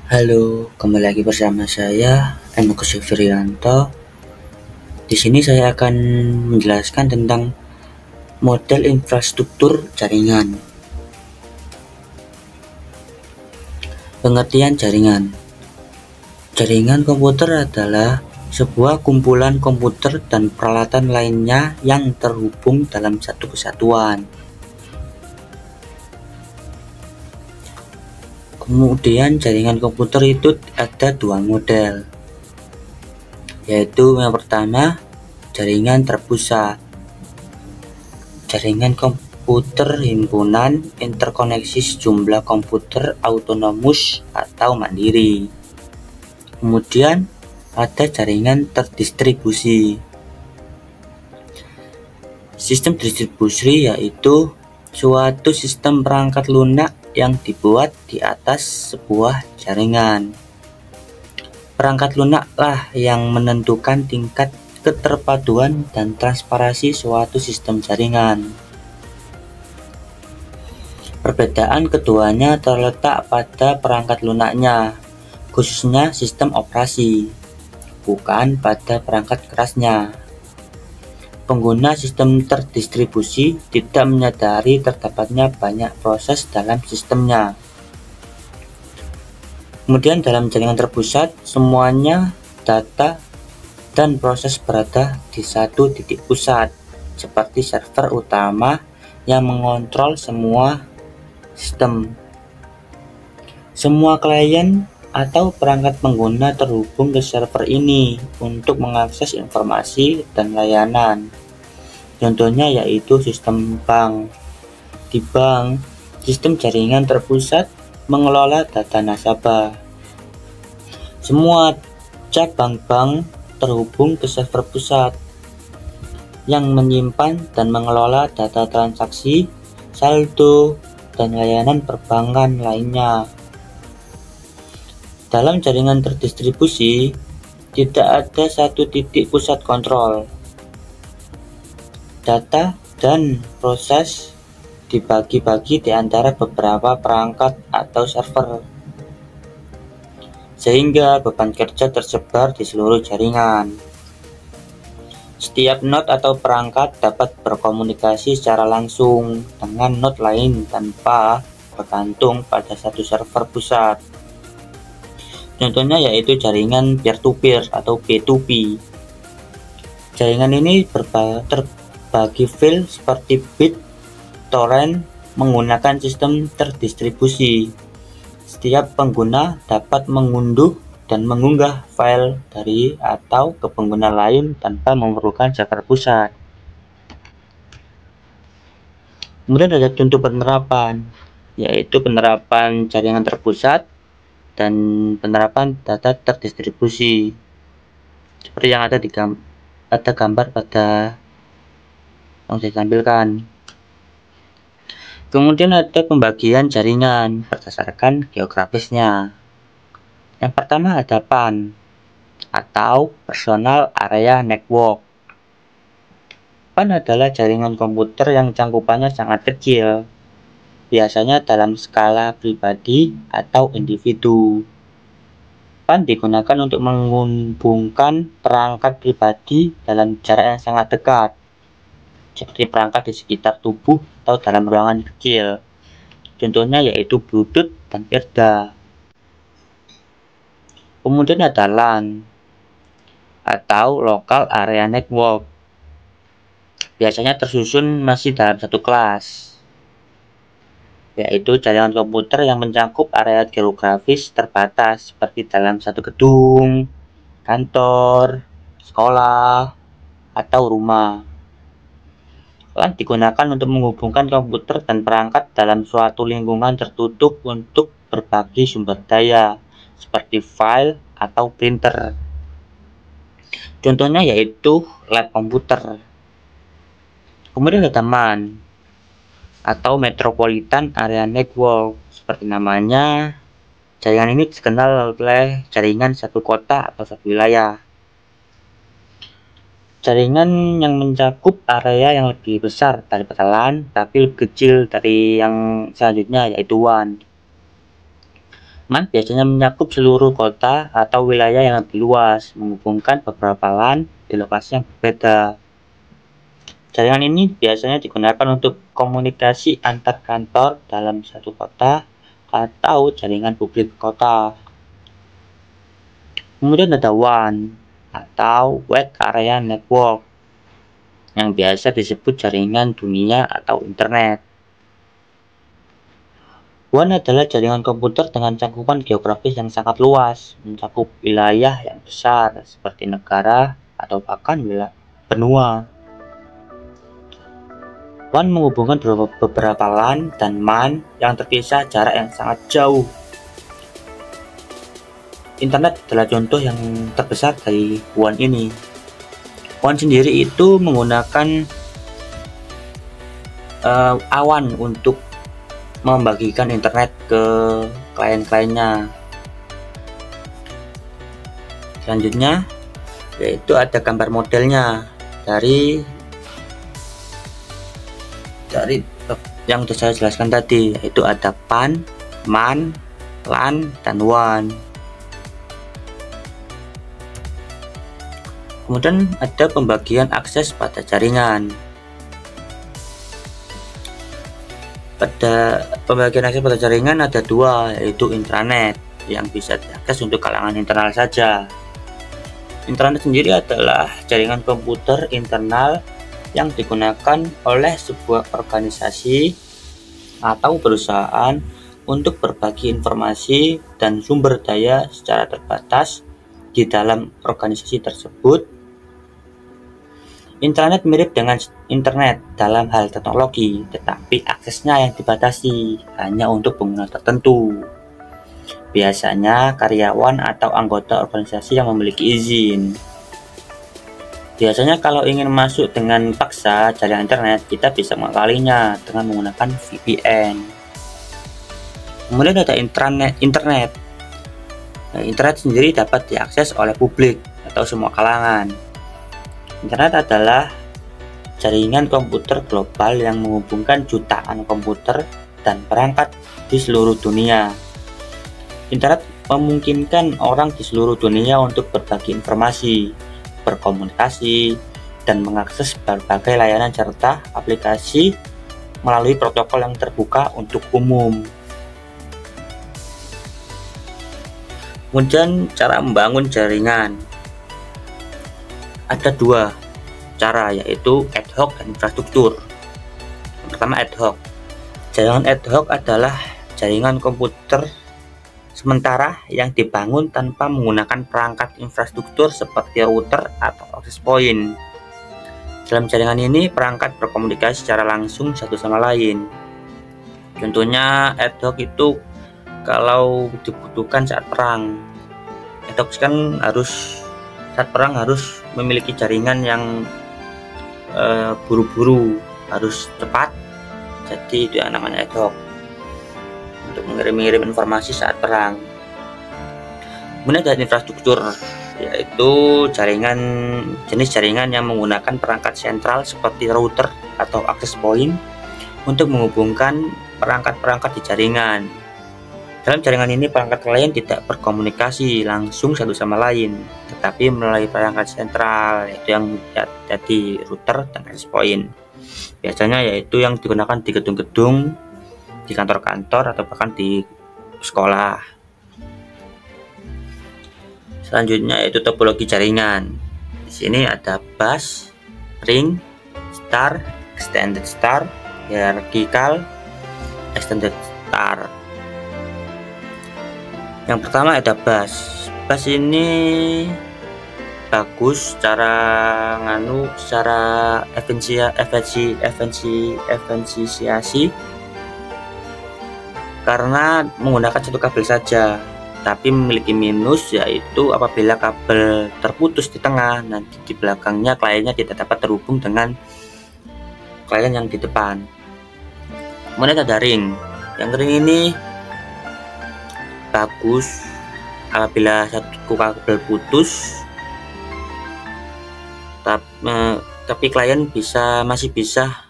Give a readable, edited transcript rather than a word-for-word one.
Halo, kembali lagi bersama saya Enoko Sufrianto. Di sini saya akan menjelaskan tentang model infrastruktur jaringan. Pengertian jaringan. Jaringan komputer adalah sebuah kumpulan komputer dan peralatan lainnya yang terhubung dalam satu kesatuan. Kemudian jaringan komputer itu ada dua model, yaitu yang pertama jaringan terpusat. Jaringan komputer himpunan interkoneksi sejumlah komputer autonomus atau mandiri. Kemudian ada jaringan terdistribusi. Sistem distribusi yaitu suatu sistem perangkat lunak yang dibuat di atas sebuah jaringan. Perangkat lunak lah yang menentukan tingkat keterpaduan dan transparansi suatu sistem jaringan. Perbedaan keduanya terletak pada perangkat lunaknya, khususnya sistem operasi, bukan pada perangkat kerasnya. Pengguna sistem terdistribusi tidak menyadari terdapatnya banyak proses dalam sistemnya. Kemudian dalam jaringan terpusat, semuanya data dan proses berada di satu titik pusat, seperti server utama yang mengontrol semua sistem. Semua klien atau perangkat pengguna terhubung ke server ini untuk mengakses informasi dan layanan. Contohnya yaitu sistem bank. Di bank, sistem jaringan terpusat mengelola data nasabah. Semua cabang bank terhubung ke server pusat yang menyimpan dan mengelola data transaksi, saldo, dan layanan perbankan lainnya. Dalam jaringan terdistribusi, tidak ada satu titik pusat kontrol. Data dan proses dibagi-bagi di antara beberapa perangkat atau server, sehingga beban kerja tersebar di seluruh jaringan. Setiap node atau perangkat dapat berkomunikasi secara langsung dengan node lain tanpa bergantung pada satu server pusat. Contohnya yaitu jaringan peer-to-peer atau P2P. Jaringan ini terbagi file seperti bit torrent menggunakan sistem terdistribusi. Setiap pengguna dapat mengunduh dan mengunggah file dari atau ke pengguna lain tanpa memerlukan server pusat. Kemudian ada contoh penerapan, yaitu penerapan jaringan terpusat dan penerapan data terdistribusi, seperti yang ada ada gambar pada yang saya tampilkan. Kemudian ada pembagian jaringan berdasarkan geografisnya. Yang pertama ada PAN atau Personal Area Network. PAN adalah jaringan komputer yang cangkupannya sangat kecil, biasanya dalam skala pribadi atau individu. PAN digunakan untuk menghubungkan perangkat pribadi dalam jarak yang sangat dekat, seperti perangkat di sekitar tubuh atau dalam ruangan kecil. Contohnya yaitu Bluetooth dan Erda. Kemudian ada LAN atau Local Area Network. Biasanya tersusun masih dalam satu kelas, yaitu jaringan komputer yang mencakup area geografis terbatas seperti dalam satu gedung, kantor, sekolah, atau rumah. LAN digunakan untuk menghubungkan komputer dan perangkat dalam suatu lingkungan tertutup untuk berbagi sumber daya seperti file atau printer. Contohnya yaitu lab komputer. Kemudian ada MAN atau Metropolitan Area Network. Seperti namanya, jaringan ini dikenal oleh jaringan satu kota atau satu wilayah. Jaringan yang mencakup area yang lebih besar daripada LAN, tapi lebih kecil dari yang selanjutnya, yaitu WAN. MAN biasanya mencakup seluruh kota atau wilayah yang lebih luas, menghubungkan beberapa LAN di lokasi yang berbeda. Jaringan ini biasanya digunakan untuk komunikasi antar kantor dalam satu kota atau jaringan publik kota. Kemudian ada WAN atau Wide Area Network yang biasa disebut jaringan dunia atau internet. WAN adalah jaringan komputer dengan cakupan geografis yang sangat luas, mencakup wilayah yang besar seperti negara atau bahkan wilayah benua. WAN menghubungkan beberapa LAN dan MAN yang terpisah jarak yang sangat jauh. Internet adalah contoh yang terbesar dari WAN ini. WAN sendiri itu menggunakan awan untuk membagikan internet ke klien-kliennya. Selanjutnya yaitu ada gambar modelnya dari yang sudah saya jelaskan tadi, yaitu ada PAN, MAN, LAN, dan WAN. Kemudian ada pembagian akses pada jaringan. Pada pembagian akses pada jaringan ada dua, yaitu intranet yang bisa diakses untuk kalangan internal saja. Intranet sendiri adalah jaringan komputer internal yang digunakan oleh sebuah organisasi atau perusahaan untuk berbagi informasi dan sumber daya secara terbatas di dalam organisasi tersebut. Intranet mirip dengan internet dalam hal teknologi, tetapi aksesnya yang dibatasi hanya untuk pengguna tertentu. Biasanya karyawan atau anggota organisasi yang memiliki izin. Biasanya kalau ingin masuk dengan paksa jaringan internet, kita bisa mengakalinya dengan menggunakan VPN. Kemudian ada internet. Internet sendiri dapat diakses oleh publik atau semua kalangan. Internet adalah jaringan komputer global yang menghubungkan jutaan komputer dan perangkat di seluruh dunia. Internet memungkinkan orang di seluruh dunia untuk berbagi informasi, berkomunikasi, dan mengakses berbagai layanan serta aplikasi melalui protokol yang terbuka untuk umum. Kemudian cara membangun jaringan. Ada dua cara, yaitu ad hoc dan infrastruktur. Yang pertama ad hoc. Jaringan ad hoc adalah jaringan komputer sementara yang dibangun tanpa menggunakan perangkat infrastruktur seperti router atau access point. Dalam jaringan ini, perangkat berkomunikasi secara langsung satu sama lain. Contohnya ad hoc itu kalau dibutuhkan saat perang. Ad hoc kan saat perang harus memiliki jaringan yang buru-buru, harus cepat. Jadi itu yang namanya ad hoc, untuk mengirim informasi saat perang. Kemudian ada infrastruktur, yaitu jenis jaringan yang menggunakan perangkat sentral seperti router atau access point untuk menghubungkan perangkat-perangkat di jaringan. Dalam jaringan ini, perangkat lain tidak berkomunikasi langsung satu sama lain, tetapi melalui perangkat sentral, yaitu yang jadi router dan access point. Biasanya yaitu yang digunakan di gedung-gedung, di kantor-kantor, atau bahkan di sekolah. Selanjutnya yaitu topologi jaringan. Di sini ada bus, ring, star, extended star, hierarchical, extended star. Yang pertama ada bus. Bus ini bagus secara efisiensi karena menggunakan satu kabel saja, tapi memiliki minus, yaitu apabila kabel terputus di tengah, nanti di belakangnya kliennya tidak dapat terhubung dengan klien yang di depan. Kemudian ada ring. Yang ring ini bagus apabila satu kabel putus, tapi klien masih bisa